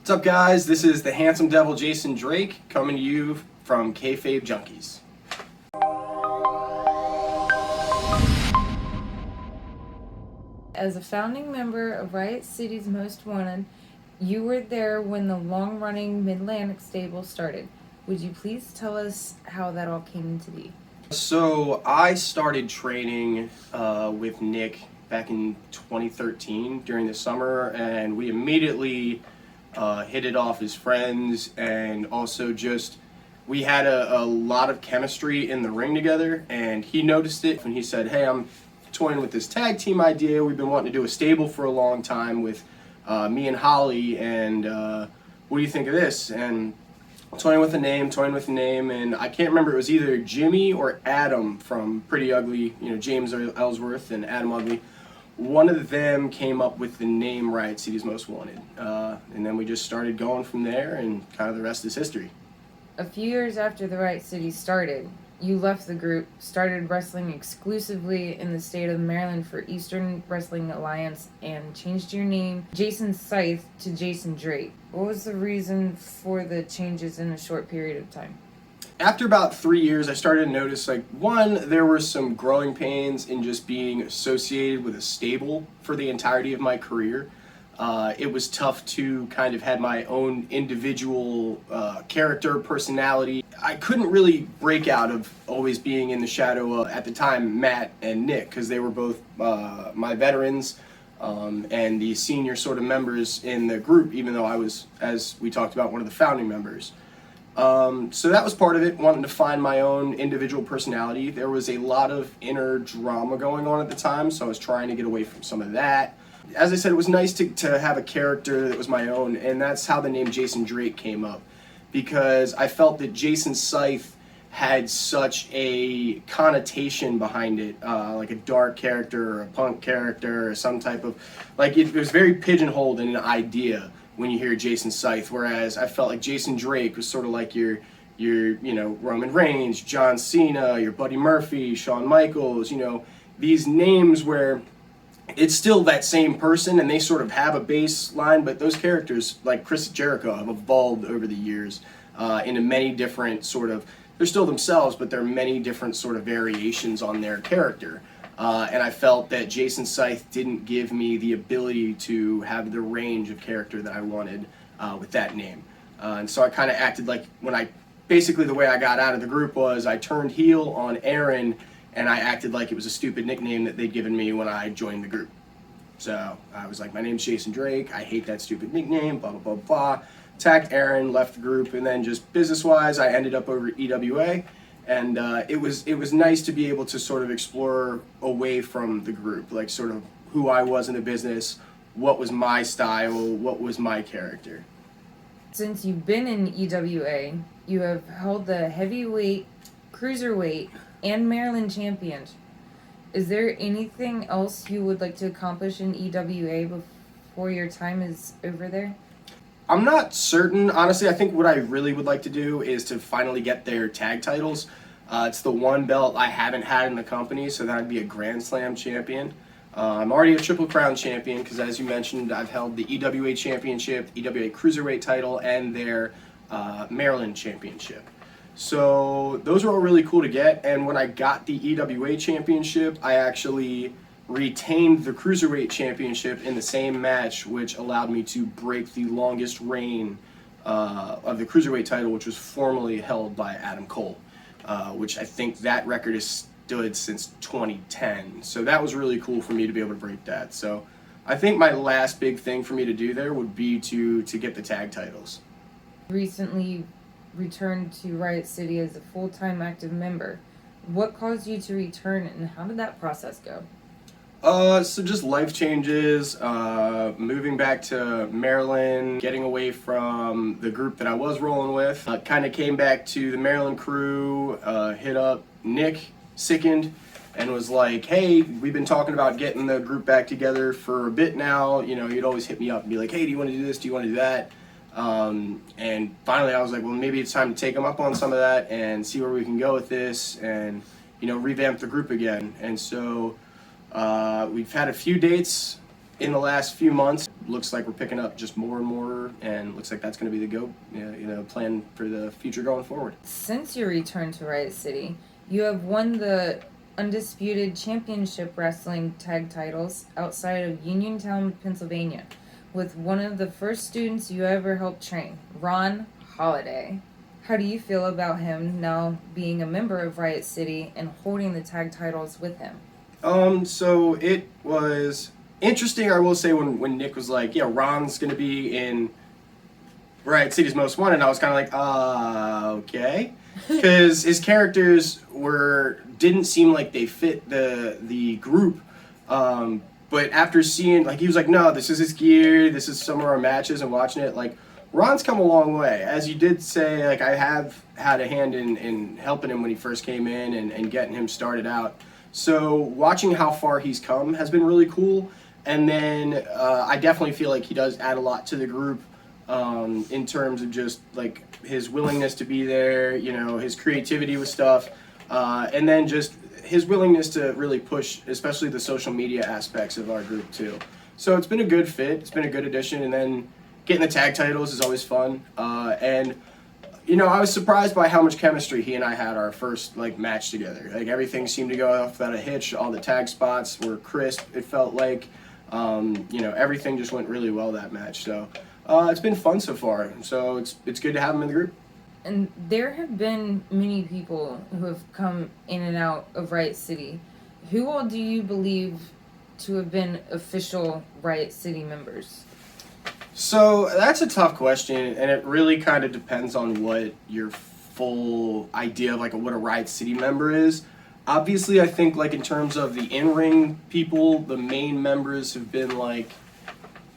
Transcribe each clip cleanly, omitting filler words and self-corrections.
What's up, guys? This is the handsome devil Jason Drake coming to you from KayFabe Junkies. As a founding member of Riot City's Most Wanted, you were there when the long-running Mid-Atlantic stable started. Would you please tell us how that all came to be? So I started training with Nick back in 2013 during the summer, and we immediately hit it off as friends, and also just we had a lot of chemistry in the ring together, and he noticed it and he said, "Hey, I'm toying with this tag team idea. We've been wanting to do a stable for a long time with me and Holly, and what do you think of this?" And toying with the name, and I can't remember, it was either Jimmy or Adam from Pretty Ugly, James Ellsworth and Adam Ugly. One of them came up with the name Riot City's Most Wanted, and then we just started going from there, and kind of the rest is history. A few years after the Riot City started, you left the group, started wrestling exclusively in the state of Maryland for Eastern Wrestling Alliance, and changed your name, Jason Scythe, to Jason Drake. What was the reason for the changes in a short period of time? After about 3 years, I started to notice, one, there were some growing pains in just being associated with a stable for the entirety of my career. It was tough to kind of have my own individual character, personality. I couldn't really break out of always being in the shadow of, at the time, Matt and Nick, because they were both my veterans and the senior sort of members in the group, even though I was, as we talked about, one of the founding members. So that was part of it, wanting to find my own individual personality. There was a lot of inner drama going on at the time, so I was trying to get away from some of that. As I said, it was nice to have a character that was my own, and that's how the name Jason Drake came up, because I felt that Jason Scythe had such a connotation behind it, like a dark character or a punk character or some type of, it was very pigeonholed in an idea when you hear Jason Scythe, whereas I felt like Jason Drake was sort of like your Roman Reigns, John Cena, your Buddy Murphy, Shawn Michaels, these names where it's still that same person and they sort of have a baseline, but those characters, like Chris Jericho, have evolved over the years into many different sort of, they're still themselves, but there are many different sort of variations on their character. And I felt that Jason Scythe didn't give me the ability to have the range of character that I wanted with that name. And so I kind of acted like, basically the way I got out of the group was I turned heel on Aaron, and I acted like it was a stupid nickname that they'd given me when I joined the group. So I was like, my name's Jason Drake, I hate that stupid nickname, blah, blah, blah, blah. Attacked Aaron, left the group, and then just business-wise, I ended up over at EWA. And it was nice to be able to sort of explore away from the group, like sort of who I was in the business, what was my style, what was my character. Since you've been in EWA, you have held the heavyweight, cruiserweight, and Maryland champions. Is there anything else you would like to accomplish in EWA before your time is over there? I'm not certain. Honestly, I think what I really would like to do is to finally get their tag titles. It's the one belt I haven't had in the company, so that would be a Grand Slam champion. I'm already a Triple Crown champion because, as you mentioned, I've held the EWA Championship, EWA Cruiserweight title, and their Maryland Championship. So those are all really cool to get, and when I got the EWA Championship, I actually retained the Cruiserweight Championship in the same match, which allowed me to break the longest reign of the Cruiserweight title, which was formerly held by Adam Cole, which I think that record has stood since 2010. So that was really cool for me to be able to break that. So I think my last big thing for me to do there would be to get the tag titles. Recently returned to Riot City as a full-time active member. What caused you to return, and how did that process go? So just life changes, moving back to Maryland, getting away from the group that I was rolling with. Kind of came back to the Maryland crew, hit up Nick, sickened, and was like, hey, we've been talking about getting the group back together for a bit now. He'd always hit me up and be like, hey, do you want to do this? Do you want to do that? And finally I was like, well, maybe it's time to take them up on some of that and see where we can go with this and, revamp the group again. And so we've had a few dates in the last few months. looks like we're picking up just more and more, and looks like that's going to be the plan for the future going forward. Since your return to Riot City, you have won the undisputed championship wrestling tag titles outside of Uniontown, Pennsylvania, with one of the first students you ever helped train, Ron Holliday. How do you feel about him now being a member of Riot City and holding the tag titles with him? So it was interesting, I will say, when Nick was like, yeah, Ron's going to be in Riot City's Most Wanted, and I was kind of like, okay. Because his characters didn't seem like they fit the group. But after seeing, like, he was like, no, this is his gear, this is some of our matches, and watching it, like, Ron's come a long way. As you did say, like, I have had a hand in helping him when he first came in and getting him started out. So watching how far he's come has been really cool. And then I definitely feel like he does add a lot to the group in terms of just, like, his willingness to be there, his creativity with stuff, and then just his willingness to really push, especially the social media aspects of our group too. So it's been a good fit. It's been a good addition, and then getting the tag titles is always fun. And I was surprised by how much chemistry he and I had our first match together. Like, everything seemed to go off without a hitch. All the tag spots were crisp. It felt like, everything just went really well that match. So it's been fun so far. So it's good to have him in the group. And there have been many people who have come in and out of Riot City. Who all do you believe to have been official Riot City members? So that's a tough question, and it really kind of depends on what your full idea of what a Riot City member is. Obviously, I think in terms of the in-ring people, the main members have been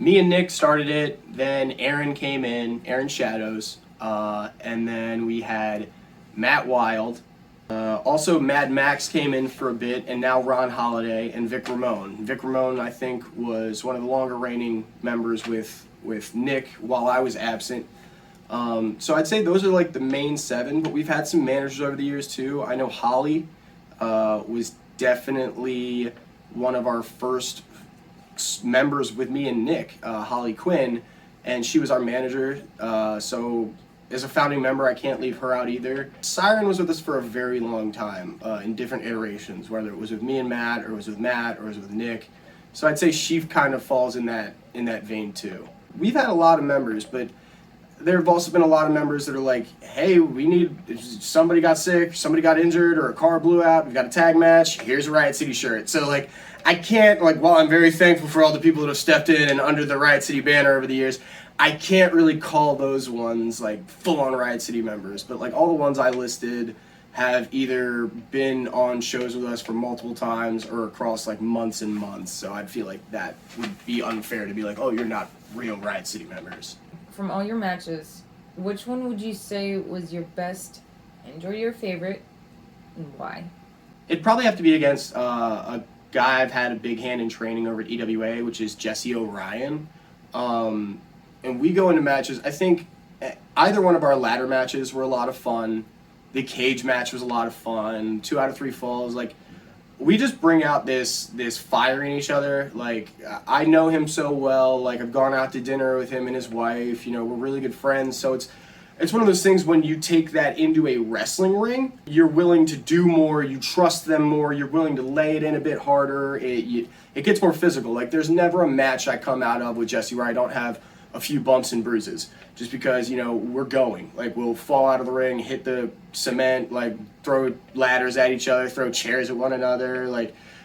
me and Nick started it, then Aaron came in, Aaron Shadows, and then we had Matt Wild. Also, Mad Max came in for a bit, and now Ron Holliday and Vic Ramone. Vic Ramone, I think, was one of the longer reigning members with Nick while I was absent. So I'd say those are the main 7, but we've had some managers over the years too. I know Holly was definitely one of our first members with me and Nick, Holly Quinn, and she was our manager. So as a founding member, I can't leave her out either. Siren was with us for a very long time in different iterations, whether it was with me and Matt, or it was with Matt, or it was with Nick. So I'd say she kind of falls in that vein too. We've had a lot of members, but there have also been a lot of members that are like, hey, somebody got sick, somebody got injured, or a car blew out, we've got a tag match, here's a Riot City shirt. So I can't, while I'm very thankful for all the people that have stepped in and under the Riot City banner over the years, I can't really call those ones full-on Riot City members. But all the ones I listed have either been on shows with us for multiple times or across months and months. So I'd feel like that would be unfair to be oh, you're not real Riot City members. From all your matches, which one would you say was your best and or your favorite, and why? It'd probably have to be against a guy I've had a big hand in training over at EWA, which is Jesse O'Ryan. And we go into matches, I think either one of our ladder matches were a lot of fun. The cage match was a lot of fun. 2 out of 3 falls. We just bring out this fire in each other. I know him so well. I've gone out to dinner with him and his wife. We're really good friends. So it's one of those things when you take that into a wrestling ring, you're willing to do more, you trust them more, you're willing to lay it in a bit harder. It gets more physical. There's never a match I come out of with Jesse where I don't have a few bumps and bruises, just because we're going. We'll fall out of the ring, hit the cement, throw ladders at each other, throw chairs at one another,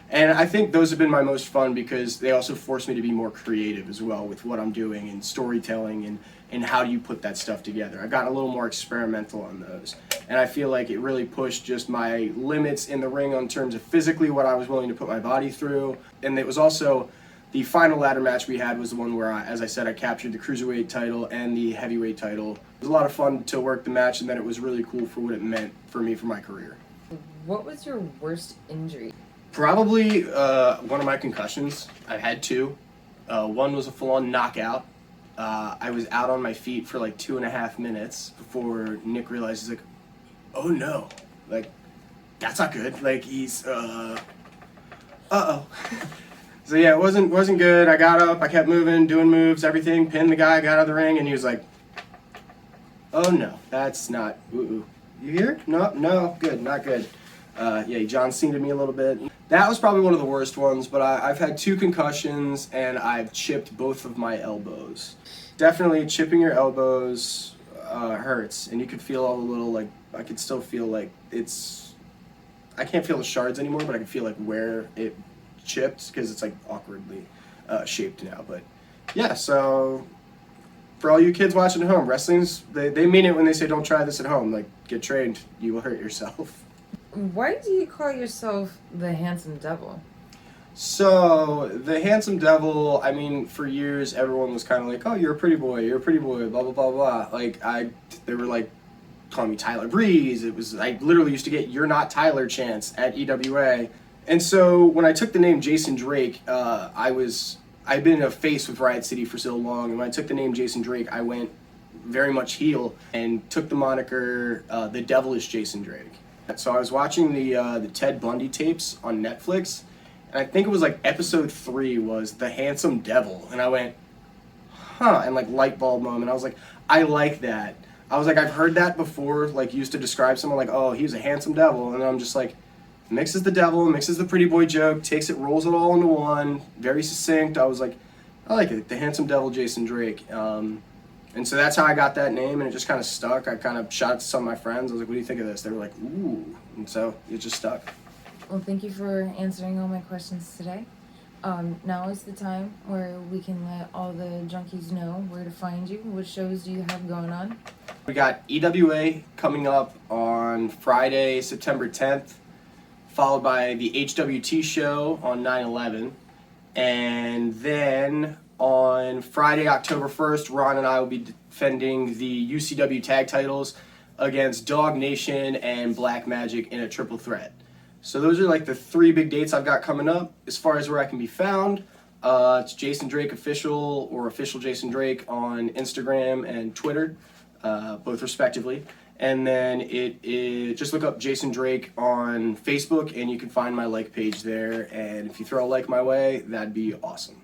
and I think those have been my most fun because they also force me to be more creative as well with what I'm doing and storytelling and how do you put that stuff together. I got a little more experimental on those, and I feel like it really pushed just my limits in the ring on terms of physically what I was willing to put my body through. And it was also the final ladder match we had was the one where, as I said, I captured the cruiserweight title and the heavyweight title. It was a lot of fun to work the match, and then it was really cool for what it meant for me for my career. What was your worst injury? Probably one of my concussions. I've had 2. One was a full-on knockout. I was out on my feet for 2.5 minutes before Nick realized, he's oh no, that's not good. He's, uh-oh. So yeah, it wasn't good. I got up, I kept moving, doing moves, everything, pinned the guy, got out of the ring, and he was like, "Oh no, that's not. Ooh, you here? No, good, not good." Yeah, he John Cena'd me a little bit. That was probably one of the worst ones, but I've had 2 concussions and I've chipped both of my elbows. Definitely chipping your elbows hurts, and you could feel all the little, like, I could still feel like I can't feel the shards anymore, but I can feel like where it chipped because it's like awkwardly shaped now. But yeah, so for all you kids watching at home, wrestling's, they mean it when they say don't try this at home. Like, get trained, you will hurt yourself. Why do you call yourself the Handsome Devil? So, the Handsome Devil, I mean, for years everyone was kind of like, oh, you're a pretty boy, blah, blah, blah, blah. Like, they were like, calling me Tyler Breeze. I literally used to get "You're Not Tyler" chants at EWA. And so when I took the name Jason Drake, I'd been a face with Riot City for so long, and when I took the name Jason Drake, I went very much heel and took the moniker The Devilish Jason Drake. So I was watching the Ted Bundy tapes on Netflix, and I think it was like episode 3 was The Handsome Devil, and I went, huh, and like light bulb moment. I was like, I like that. I was like, I've heard that before, like used to describe someone like, oh, he's a handsome devil, and I'm just like, mixes the devil, mixes the pretty boy joke, takes it, rolls it all into one, very succinct. I was like, I like it, the Handsome Devil Jason Drake. And so that's how I got that name, and it just kind of stuck. I kind of shot it to some of my friends. I was like, what do you think of this? They were like, ooh. And so it just stuck. Well, thank you for answering all my questions today. Now is the time where we can let all the junkies know where to find you. What shows do you have going on? We got EWA coming up on Friday, September 10th, followed by the HWT show on 9/11. And then on Friday, October 1st, Ron and I will be defending the UCW tag titles against Dog Nation and Black Magic in a triple threat. So those are like the 3 big dates I've got coming up. As far as where I can be found, it's Jason Drake Official or Official Jason Drake on Instagram and Twitter, both respectively. And then just look up Jason Drake on Facebook and you can find my like page there. And if you throw a like my way, that'd be awesome.